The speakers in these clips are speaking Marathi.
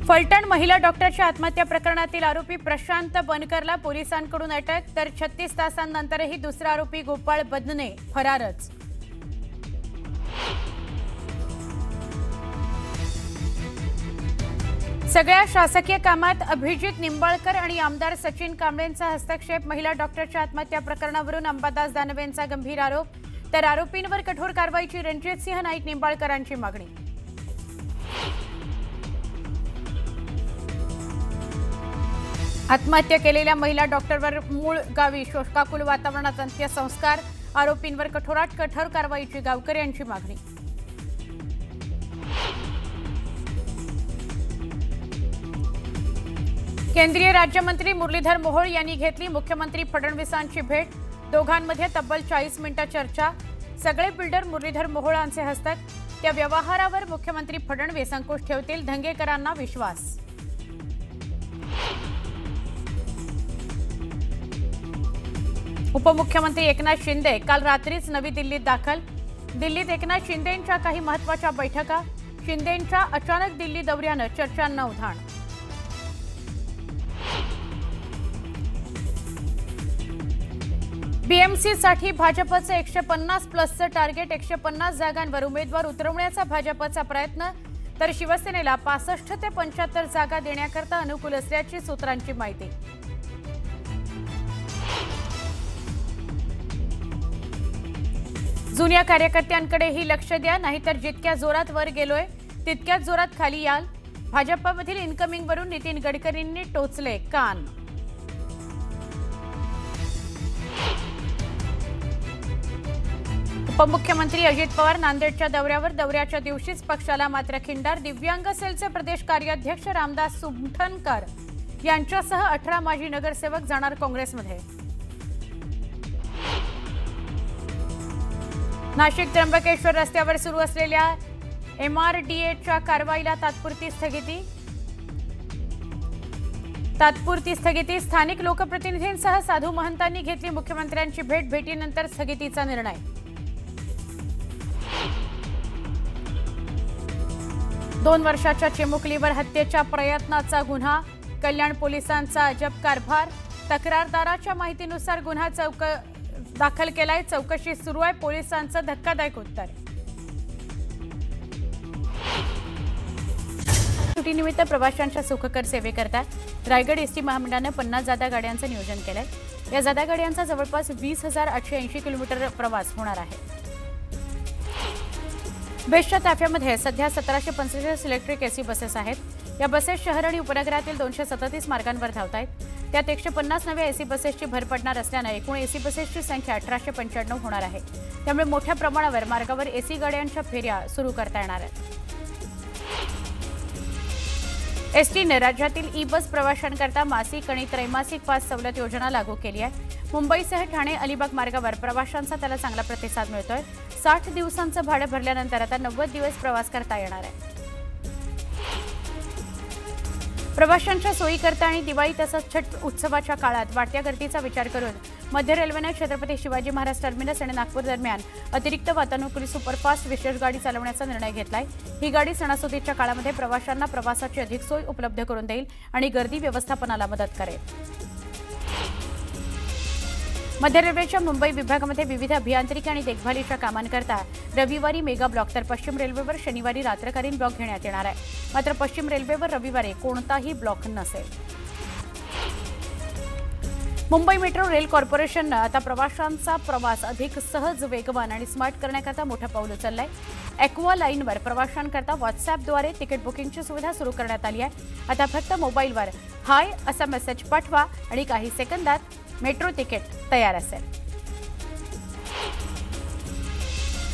फलटण महिला डॉक्टरच्या आत्महत्या प्रकरणातील आरोपी प्रशांत बनकरला पोलिसांकडून अटक, तर 36 तासांनंतरही दुसरा आरोपी गोपाळ बदने फरारच. सगळ्या शासकीय कामात अभिजित निंबाळकर आणि आमदार सचिन कांबळेंचा हस्तक्षेप. महिला डॉक्टरच्या आत्महत्या प्रकरणावरून अंबादास दानवेंचा गंभीर आरोप, तर आरोपींवर कठोर कारवाईची रणजितसिंह नाईक निंबाळकरांची मागणी. आत्महत्या केलेल्या महिला डॉक्टरवर मूळ गावी शोकाकुल वातावरणात अंत्यसंस्कार. आरोपींवर कठोरात कठोर कारवाईची गावकऱ्यांची मागणी. केंद्रीय राज्यमंत्री मुरलीधर मोहोळ यांनी घेतली मुख्यमंत्री फडणवीसांची भेट. दोघांमध्ये तब्बल 40 मिनिटं चर्चा. सगळे बिल्डर मुरलीधर मोहोळांचे हस्तक. त्या व्यवहारावर मुख्यमंत्री फडणवीस अंकुश ठेवतील, धंगेकरांना विश्वास. उपमुख्यमंत्री एकनाथ शिंदे काल रात्रीच नवी दिल्लीत दाखल. दिल्लीत एकनाथ शिंदेंच्या काही महत्त्वाच्या बैठका. शिंदेंच्या अचानक दिल्ली दौऱ्यानं चर्चांना उधाण. बीएमसीसाठी भाजपचं 150 प्लसचं टार्गेट. 150 जागांवर उमेदवार उतरवण्याचा भाजपचा प्रयत्न, तर शिवसेनेला 65 ते 75 जागा देण्याकरता अनुकूल असल्याची सूत्रांची माहिती. जुन्या कार्यकर्त्यांकडेही लक्ष द्या, नाहीतर जितक्या जोरात वर गेलोय तितक्याच जोरात खाली याल. भाजपमधील इन्कमिंगवरून नितीन गडकरींनी टोचले कान. उपमुख्यमंत्री अजित पवार नांदेडच्या दौऱ्यावर. दौऱ्याच्या दिवशीच पक्षाला मात्र खिंडार. दिव्यांग सेलचे प्रदेश कार्याध्यक्ष रामदास सुमठणकर यांच्यासह 18 माजी नगरसेवक जाणार काँग्रेसमध्ये. नाशिक त्र्यंबकेश्वर रस्त्यावर सुरू असलेल्या MRDAच्या कारवाईला तात्पुरती स्थगिती. स्थानिक लोकप्रतिनिधींसह साधू महंतांनी घेतली मुख्यमंत्र्यांची भेट. भेटीनंतर स्थगितीचा निर्णय. दोन वर्षाच्या चिमुकलीवर हत्येच्या प्रयत्नाचा गुन्हा. कल्याण पोलिसांचा अजब कारभार. तक्रारदाराच्या माहितीनुसार गुन्हा दाखल केलाय. चौकशी सुरू आहे. पोलिसांचं धक्कादायक उत्तर. सुट्टीनिमित्त प्रवाशांच्या सुखकर सेवेकरता रायगड एसटी महामंडळानं 50 जादा गाड्यांचं नियोजन केलंय. या जादा गाड्यांचा जवळपास 20,880 किलोमीटर प्रवास होणार आहे. बेस्टच्या ताफ्यामध्ये सध्या 1745 इलेक्ट्रिक एसी बसेस आहेत. या बसेस शहर आणि उपनगरातील 237 मार्गांवर धावत आहेत. त्यात 150 नव्या एसी बसेसची भर पडणार असल्यानं एकूण एसी बसेसची संख्या 1895 होणार आहे. त्यामुळे मोठ्या प्रमाणावर मार्गावर एसी गाड्यांच्या फेऱ्या सुरू करता येणार आहेत. एसटीने राज्यातील ई बस प्रवाशांकरता मासिक आणि त्रैमासिक पास सवलत योजना लागू केली आहे. मुंबईसह ठाणे अलिबाग मार्गावर प्रवाशांचा त्याला चांगला प्रतिसाद मिळतोय. 60 दिवसांचं भाडं भरल्यानंतर आता 90 दिवस प्रवास करता येणार आहे. प्रवाशांच्या सोयीकरता आणि दिवाळी तसंच छठ उत्सवाच्या काळात वाढत्या गर्दीचा विचार करून मध्य रेल्वेनं छत्रपती शिवाजी महाराज टर्मिनस आणि नागपूर दरम्यान अतिरिक्त वातानुकूलित सुपरफास्ट विशेष गाडी चालवण्याचा निर्णय घेतलाय. ही गाडी सणासुदीच्या काळामध्ये प्रवाशांना प्रवासाची अधिक सोय उपलब्ध करून देईल आणि गर्दी व्यवस्थापनाला मदत करेल. मध्य रेल्वेच्या मुंबई विभागामध्ये विविध अभियांत्रिकी आणि देखभालीच्या कामांकरता रविवारी मेगा ब्लॉक, तर पश्चिम रेल्वेवर शनिवारी रात्रकालीन ब्लॉक घेण्यात येणार आहे. मात्र पश्चिम रेल्वेवर रविवारी कोणताही ब्लॉक नसेल. मुंबई मेट्रो रेल कॉर्पोरेशननं आता प्रवाशांचा प्रवास अधिक सहज, वेगवान आणि स्मार्ट करण्याकरता मोठं पाऊल उचललंय. ॲक्वा लाईनवर प्रवाशांकरता व्हॉट्सॲपद्वारे तिकीट बुकिंगची सुविधा सुरू करण्यात आली आहे. आता फक्त मोबाईलवर हाय असा मेसेज पाठवा आणि काही सेकंदात मेट्रो तिकीट तयार असेल.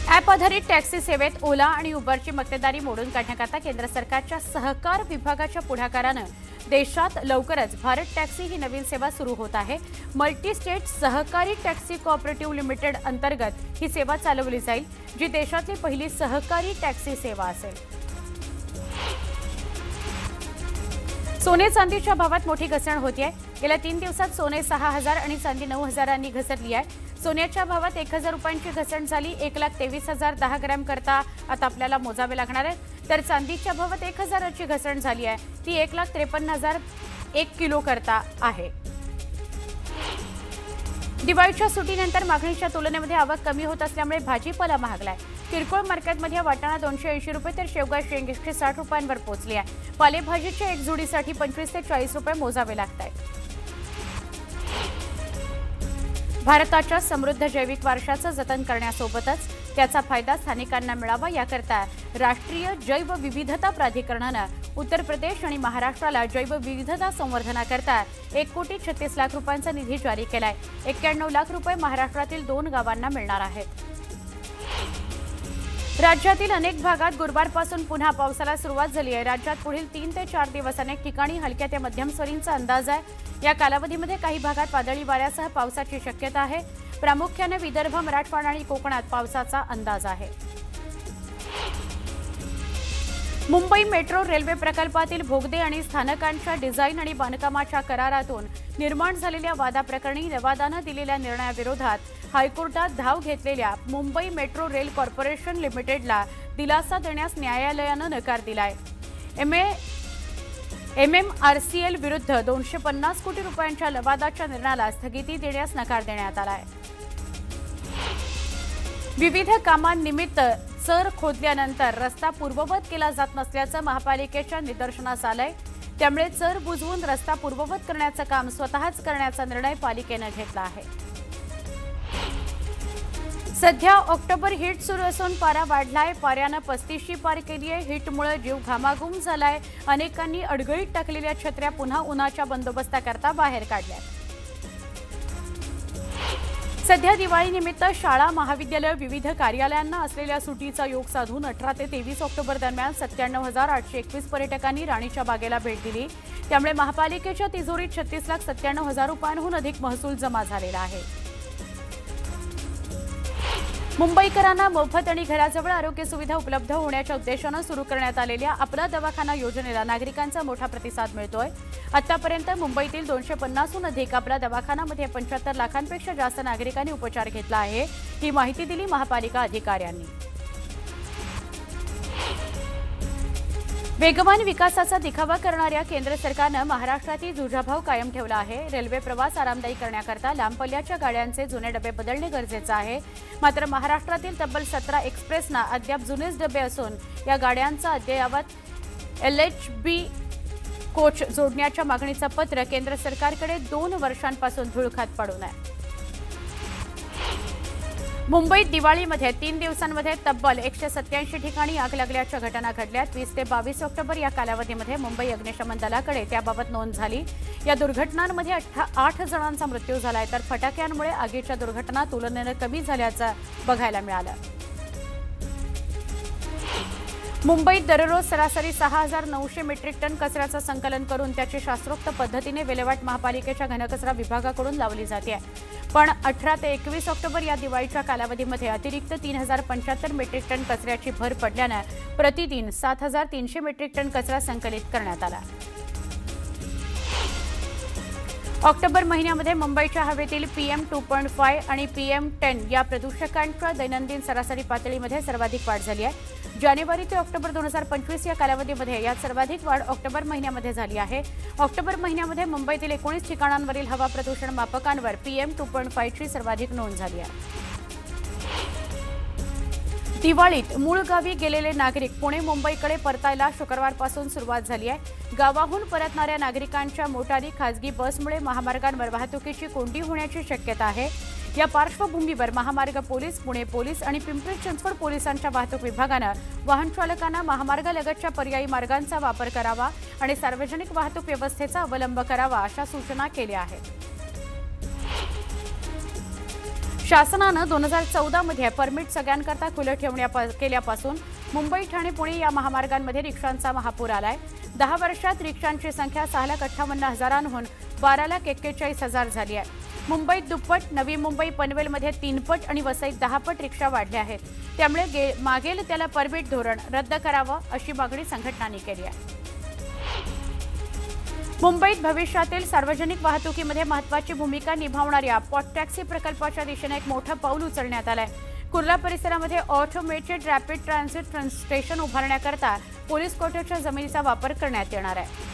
ॲप आधारित टॅक्सी सेवेत ओला आणि उबरची मक्तेदारी मोडून काढण्याकरता केंद्र सरकारच्या सहकार विभागाच्या पुढाकारानं देशात लवकरच भारत टॅक्सी ही नवीन सेवा सुरू होत आहे. मल्टी स्टेट सहकारी टॅक्सी कोऑपरेटिव्ह लिमिटेड अंतर्गत ही सेवा चालवली जाईल, जी देशातली पहिली सहकारी टॅक्सी सेवा असेल. सोने चांदीच्या भावात मोठी घसरण होती आहे. गेल्या 3 दिवसात सोने 6,000 आणि चांदी 9,000 घसरली आहे. सोन्याच्या भावात 1,000 रुपयांची घसरण झाली. 1,23,010 ग्रॅम करता आता आपल्याला मोजावे लागणार आहे. तर चांदीच्या भावात 1,000ची घसरण झाली आहे. ती 1,53,001 किलो करता आहे. दिवाळीच्या सुट्टीनंतर मागणीच्या तुलनेमध्ये आवक कमी होत असल्यामुळे भाजीपाला महागलाय. किरकोळ मार्केटमध्ये वाटाणा 280 रुपये तर शेवगा शेंग 160 रुपयांवर पोहोचली आहे. पालेभाजीच्या एक जुडीसाठी 25 ते 40 रुपये मोजावे लागत आहेत. भारताच्या समृद्ध जैविक वारशाचं जतन करण्यासोबतच त्याचा फायदा स्थानिकांना मिळावा याकरता राष्ट्रीय जैव विविधता प्राधिकरणानं उत्तर प्रदेश आणि महाराष्ट्राला जैव विविधता संवर्धनाकरता 1,36,00,000 रुपयांचा निधी जारी केलाय. 91 लाख रुपये महाराष्ट्रातील 2 गावांना मिळणार आहेत. राज्यातील अनेक भागात गुरुवारपासून पुन्हा पावसाला सुरुवात झाली आहे. राज्यात पुढील 3 ते 4 दिवस अनेक ठिकाणी हलक्या ते मध्यम स्वरूपाचा अंदाज आहे. या कालावधीमध्ये काही भागात वादळी वाऱ्यासह पावसाची शक्यता आहे. प्रामुख्याने विदर्भ, मराठवाडा आणि कोकणात पावसाचा अंदाज आहे. मुंबई मेट्रो रेल्वे प्रकल्पातील बोगदे आणि स्थानकांच्या डिझाईन आणि बांधकामाच्या करारातून निर्माण झालेल्या वादाप्रकरणी नवादानं दिलेल्या निर्णयाविरोधात हायकोर्टात धाव घेतलेल्या मुंबई मेट्रो रेल कॉर्पोरेशन लिमिटेडला दिलासा देण्यास न्यायालयानं नकार दिलाय. MMRCL विरुद्ध 250 कोटी रुपयांच्या लवादाच्या निर्णयाला स्थगिती देण्यास नकार देण्यात आलाय. विविध कामांनिमित्त चर खोदल्यानंतर रस्ता पूर्ववत केला जात नसल्याचं महापालिकेच्या निदर्शनास आलंय. त्यामुळे चर बुजवून रस्ता पूर्ववत करण्याचं काम स्वतःच करण्याचा निर्णय पालिकेनं घेतला आहे. सध्या ऑक्टोबर हिट सुरू असून पारा वाढलाय. पाऱ्यानं 35शी पार केली आहे. हिटमुळे जीव घामाघूम झालाय. अनेकांनी अडगळीत टाकलेल्या छत्र्या पुन्हा उन्हाच्या बंदोबस्ताकरता बाहेर काढल्या. सध्या दिवाळीनिमित्त शाळा, महाविद्यालय, विविध कार्यालयांना असलेल्या सुटीचा योग साधून 18 ते 23 ऑक्टोबर दरम्यान 97,821 पर्यटकांनी राणीच्या बागेला भेट दिली. त्यामुळे महापालिकेच्या तिजोरीत 36,97,000 रुपयांहून अधिक महसूल जमा झालेला आहे. मुंबईकरांना मोफत आणि घराजवळ आरोग्य सुविधा उपलब्ध होण्याच्या उद्देशानं सुरू करण्यात आलेल्या आपला दवाखाना योजनेला नागरिकांचा मोठा प्रतिसाद मिळतोय. आतापर्यंत मुंबईतील 250हून अधिक आपला दवाखानामध्ये 75 लाखांपेक्षा जास्त नागरिकांनी उपचार घेतला आहे. ही माहिती दिली महापालिका अधिकाऱ्यांनी. वेगवान विकासाचा दिखावा करणाऱ्या केंद्र सरकारनं महाराष्ट्रातील दुजाभाव कायम ठेवला आहे. रेल्वे प्रवास आरामदायी करण्याकरता लांब पल्ल्याच्या गाड्यांचे जुने डबे बदलणे गरजेचं आहे. मात्र महाराष्ट्रातील तब्बल 17 एक्सप्रेसना अद्याप जुनेच डबे असून या गाड्यांचा अद्ययावत LHB कोच जोडण्याच्या मागणीचं पत्र केंद्र सरकारकडे 2 वर्षांपासून धुळखात पडून आहे. मुंबईत दिवाळीमध्ये 3 दिवसांमध्ये तब्बल 187 ठिकाणी आग लागल्याच्या घटना घडल्या. 20 ते 22 ऑक्टोबर या कालावधीमध्ये मुंबई अग्निशमन दलाकडे त्याबाबत नोंद झाली. या दुर्घटनांमध्ये 8 जणांचा मृत्यू झालाय तर फटाक्यांमुळे आगीच्या दुर्घटना तुलनेनं कमी झाल्याचं बघायला मिळालं. मुंबईत दररोज सरासरी 6,900 मेट्रिक टन कचऱ्याचं संकलन करून त्याची शास्त्रोक्त पद्धतीने विल्हेवाट महापालिकेच्या घनकचरा विभागाकडून लावली जाते. पण 18 ते 21 ऑक्टोबर या दिवाळीच्या कालावधीमध्ये अतिरिक्त 3,075 मेट्रिक टन कचऱ्याची भर पडल्यानं प्रतिदिन 7,300 मेट्रिक टन कचरा संकलित करण्यात आला. ऑक्टोबर महिन्यामध्ये मुंबईच्या हवेतील PM 2.5 आणि PM 10 या प्रदूषकांच्या दैनंदिन सरासरी पातळीमध्ये सर्वाधिक वाढ झाली आहे. जानेवारी ते ऑक्टोबर 2025 या कालावधीमध्ये यात सर्वाधिक वाढ ऑक्टोबर महिन्यामध्ये झाली आहे. ऑक्टोबर महिन्यामध्ये मुंबईतील 19 ठिकाणांवरील हवा प्रदूषण मापकांवर PM 2.5 ची सर्वाधिक नोंद झाली आहे. दिवाळीत मूळ गावी गेलेले नागरिक पुणे मुंबईकडे परतायला शुक्रवारपासून सुरुवात झाली आहे. गावाहून परतणाऱ्या नागरिकांच्या मोटारी, खासगी बसमुळे महामार्गांवर वाहतुकीची कोंडी होण्याची शक्यता आहे. या पार्श्वभूमीवर महामार्ग पोलीस, पुणे पोलीस आणि पिंपरी चिंचवड पोलिसांच्या वाहतूक विभागानं वाहन चालकांना महामार्गालगतच्या पर्यायी मार्गांचा वापर करावा आणि सार्वजनिक वाहतूक व्यवस्थेचा अवलंब करावा अशा सूचना केल्या आहेत. शासनानं 2014 मध्ये परमिट सगळ्यांकरता खुलं केल्यापासून मुंबई, ठाणे, पुणे या महामार्गांमध्ये रिक्षांचा महापूर आलाय. 10 वर्षात रिक्षांची संख्या 6,58,000हून 12,41,000 झाली आहे. मुंबईत दुप्पट, नवी मुंबई, पनवेलमध्ये 3 पट आणि वसईत 10 पट रिक्षा वाढल्या आहेत. त्यामुळे मागेल त्याला परमिट धोरण रद्द करावं अशी मागणी संघटनांनी केली आहे. मुंबईत भविष्यातील सार्वजनिक वाहतुकीमध्ये महत्त्वाची भूमिका निभावणाऱ्या पॉट टॅक्सी प्रकल्पाच्या दिशेने एक मोठं पाऊल उचलण्यात आलंय. कुर्ला परिसरामध्ये ऑटोमेटेड रॅपिड ट्रान्झिट स्टेशन उभारण्याकरता पोलीस कोठ्याच्या जमिनीचा वापर करण्यात येणार आहे.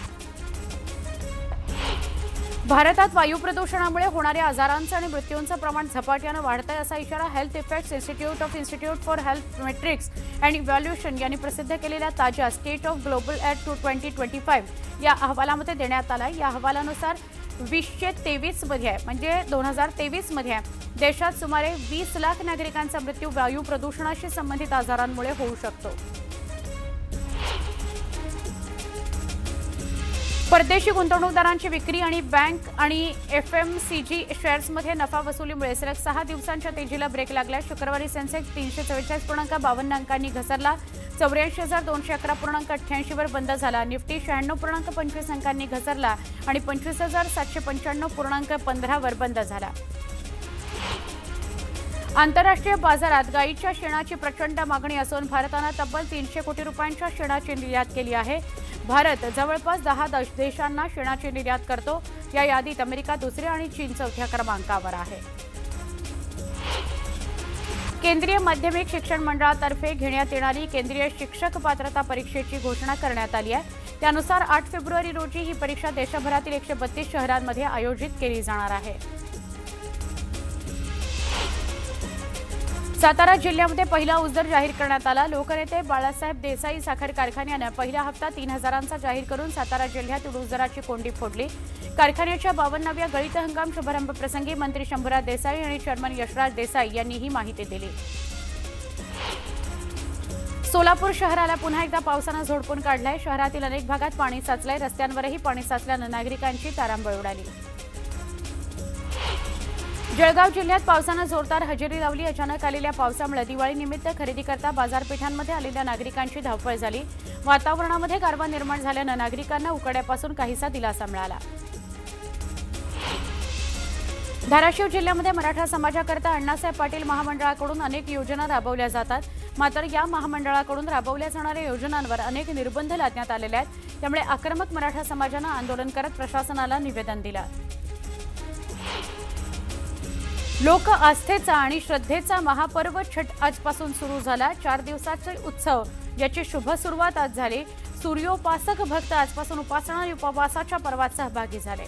भारतात वायू प्रदूषणामुळे होणाऱ्या आजारांचं आणि मृत्यूंचं प्रमाण झपाट्यानं वाढत आहे असा इशारा health effects institute for health matrix and evaluation यांनी प्रसिद्ध केलेल्या ताज्या स्टेट ऑफ ग्लोबल एअर 2025 या अहवालामध्ये देण्यात आला. या अहवालानुसार 2023 मध्ये म्हणजे 2023 मध्ये देशात सुमारे 20 लाख नागरिकांचा मृत्यू वायू प्रदूषणाशी संबंधित आजारांमुळे होऊ शकतो. परदेशी गुंतवणूकदारांची विक्री आणि बँक आणि एफएमसीजी शेअर्समध्ये नफा वसुलीमुळे सलग 6 दिवसांच्या तेजीला ब्रेक लागला. शुक्रवारी सेन्सेक्स 344.52 अंकांनी घसरला. 84,211.88 वर बंद झाला. निफ्टी 96.25 अंकांनी घसरला आणि 25,795.15 वर बंद झाला. आंतरराष्ट्रीय बाजारात गाईच्या शेणाची प्रचंड मागणी असून भारतानं तब्बल 300 कोटी रुपयांच्या शेणाची निर्यात केली आहे. भारत जवळपास 10 देशांना शेणाची निर्यात करतो. या यादीत अमेरिका दुसऱ्या आणि चीन चौथ्या क्रमांकावर आहे. केंद्रीय माध्यमिक शिक्षण मंडळातर्फे घेण्यात येणारी केंद्रीय शिक्षक पात्रता परीक्षेची घोषणा करण्यात आली आहे. त्यानुसार 8 फेब्रुवारी रोजी ही परीक्षा देशभरातील 132 शहरांमध्ये आयोजित केली जाणार आहे. सातारा जिल्ह्यामध्ये पहिला ऊस दर जाहीर करण्यात आला. लोकनेते बाळासाहेब देसाई साखर कारखान्यानं पहिला हप्ता 3,000चा जाहीर करून सातारा जिल्ह्यात ऊस दराची कोंडी फोडली. कारखान्याच्या 52व्या गळीत हंगाम शुभारंभ प्रसंगी मंत्री शंभूराज देसाई आणि चेअरमन यशराज देसाई यांनी ही माहिती दिली. सोलापूर शहराला पुन्हा एकदा पावसानं झोडपून काढलंय. शहरातील अनेक भागात पाणी साचलंय. रस्त्यांवरही पाणी साचल्यानं नागरिकांची तारांबळ उडाली. जळगाव जिल्ह्यात पावसानं जोरदार हजेरी लावली. अचानक आलेल्या पावसामुळे दिवाळीनिमित्त खरेदीकरता बाजारपेठांमध्ये आलेल्या नागरिकांची धावपळ झाली. वातावरणामध्ये गारवा निर्माण झाल्यानं नागरिकांना उकाड्यापासून काहीसा दिलासा मिळाला. धाराशिव जिल्ह्यामध्ये मराठा समाजाकरता अण्णासाहेब पाटील महामंडळाकडून अनेक योजना राबवल्या जातात. मात्र या महामंडळाकडून राबवल्या जाणाऱ्या योजनांवर अनेक निर्बंध लादण्यात आलेले आहेत. त्यामुळे आक्रमक मराठा समाजानं आंदोलन करत प्रशासनाला निवेदन दिलं. लोक आस्थेचा आणि श्रद्धेचा महापर्व छठ आजपासून सुरू झाला. 4 दिवसाचे उत्सव याची शुभ सुरुवात आज झाली. सूर्योपासक भक्त आजपासून उपासना आणि उपवासाच्या पर्वात सहभागी झाले.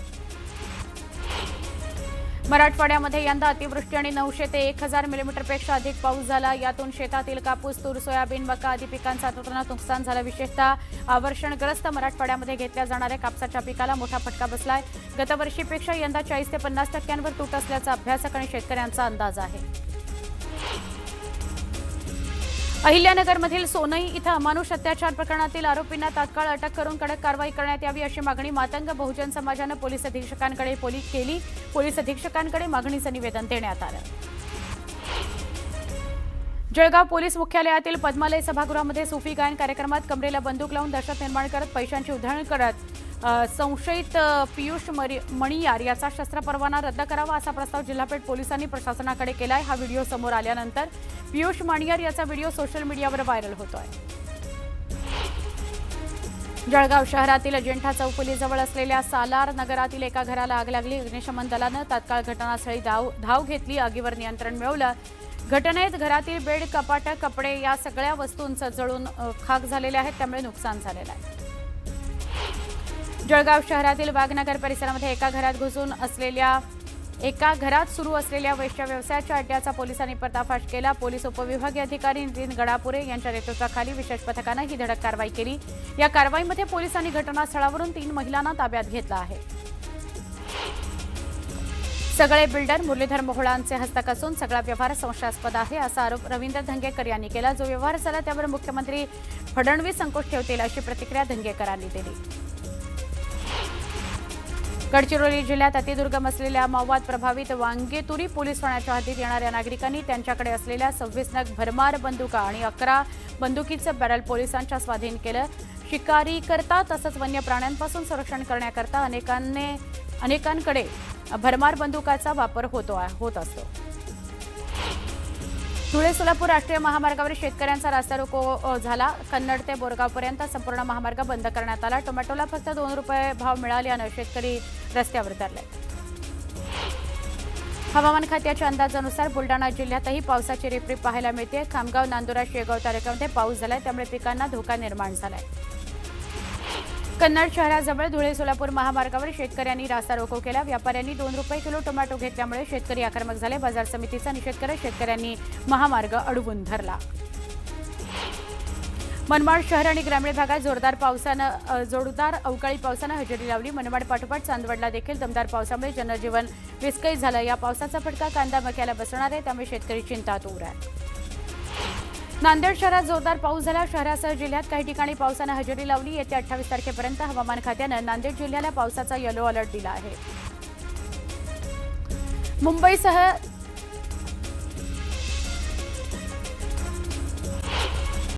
मराठवाड्यामध्ये यंदा अतिवृष्टी आणि 900 ते 1000 मिलीमीटरपेक्षा अधिक पाऊस झाला. यातून शेतातील कापूस, तूर, सोयाबीन, मका आदी पिकांचं तुटण्यात नुकसान झालं. विशेषतः आवर्षणग्रस्त मराठवाड्यामध्ये घेतल्या जाणाऱ्या कापसाच्या पिकाला मोठा फटका बसलाय. गतवर्षीपेक्षा यंदा 40 ते 50% तूट असल्याचा अभ्यासक आणि शेतकऱ्यांचा अंदाज आहे. अहिल्यानगरमधील सोनई इथं अमानुष अत्याचार प्रकरणातील आरोपींना तात्काळ अटक करून कडक कारवाई करण्यात यावी अशी मागणी मातंग बहुजन समाजानं पोलीस अधीक्षकांकडे केली. पोलीस अधीक्षकांकडे मागणीचं निवेदन देण्यात आलं. जळगाव पोलीस मुख्यालयातील पद्मालय सभागृहामध्ये सुफी गायन कार्यक्रमात कमरेला बंदूक लावून दहशत निर्माण करत पैशांची उधळण करत संशयित पियुष मणियार याचा शस्त्र परवाना रद्द करावा असा प्रस्ताव जिल्हापेठ पोलिसांनी प्रशासनाकडे केलाय. हा व्हिडिओ समोर आल्यानंतर पियुष मणियार याचा व्हिडिओ सोशल मीडियावर व्हायरल होतोय. जळगाव शहरातील अजिंठा चौफुलीजवळ असलेल्या सालार नगरातील एका घराला आग लागली. अग्निशमन दलानं तात्काळ घटनास्थळी धाव घेतली. आगीवर नियंत्रण मिळवलं. घटनेत घरातील बेड, कपाटं, कपडे या सगळ्या वस्तूंचं जळून खाक झालेल्या आहेत. त्यामुळे नुकसान झालेलं आहे. जळगाव शहरातील वाघनगर परिसरामध्ये एका घरात सुरू असलेल्या वेश्या व्यवसायाच्या अड्ड्याचा पोलिसांनी पर्दाफाश केला. पोलीस उपविभागीय अधिकारी नितीन गडापुरे यांच्या नेतृत्वाखाली विशेष पथकानं ही धडक कारवाई केली. या कारवाईमध्ये पोलिसांनी घटनास्थळावरून 3 महिलांना ताब्यात घेतलं आहे. सगळे बिल्डर मुरलीधर मोहोळांचे हस्तक असून सगळा व्यवहार संशयास्पद आहे असा आरोप रवींद्र धंगेकर यांनी केला. जो व्यवहार झाला त्यावर मुख्यमंत्री फडणवीस अंकुश ठेवतील अशी प्रतिक्रिया धंगेकरांनी दिली. गडचिरोली जिल्ह्यात अतिदुर्गम असलेल्या माओवाद प्रभावित वांगेतुरी पोलीस ठाण्याच्या हद्दीत येणाऱ्या नागरिकांनी त्यांच्याकडे असलेल्या 26 नग भरमार बंदुका आणि 11 बंदुकीचं बॅरल पोलिसांच्या स्वाधीन केलं. शिकारीकरता तसंच वन्य प्राण्यांपासून संरक्षण करण्याकरता अनेकांकडे भरमार बंदुकाचा वापर होत असतो. धुळे सोलापूर राष्ट्रीय महामार्गावर शेतकऱ्यांचा रास्ता रोको झाला. कन्नड ते बोरगावपर्यंत संपूर्ण महामार्ग बंद करण्यात आला. टोमॅटोला फक्त 2 रुपये भाव मिळाल्यानं शेतकरी रस्त्यावर उतरले. हवामान खात्याच्या अंदाजानुसार बुलढाणा जिल्ह्यातही पावसाची रिपरिप पाहायला मिळते। खामगाव, नांदुरा, शेगाव तालुक्यामध्ये पाऊस झालाय, त्यामुळे पिकांना धोका निर्माण झालाय। कन्नड शहराजवळ धुळे सोलापूर महामार्गावर शेतकऱ्यांनी रास्ता रोको केला। व्यापाऱ्यांनी ₹2 किलो टोमॅटो घेतल्यामुळे शेतकरी आक्रमक झाले। बाजार समितीचा निषेध करत शेतकऱ्यांनी महामार्ग अडवून धरला। मनमाड शहर आणि ग्रामीण भागात जोरदार अवकाळी पावसानं हजेरी लावली। मनमाड पाठोपाठ चांदवडला देखील दमदार पावसामुळे जनजीवन विस्कळीत झालं। या पावसाचा फटका कांदा मक्याला बसणार आहे, त्यामुळे शेतकरी चिंतात उर आहे। नांदेड शहरात जोरदार पाऊस झाला। शहरासह जिल्ह्यात काही ठिकाणी पावसानं हजेरी लावली। येत्या 28 तारखेपर्यंत हवामान खात्यानं नांदेड जिल्ह्याला पावसाचा येलो अलर्ट दिला आहे। मुंबईसह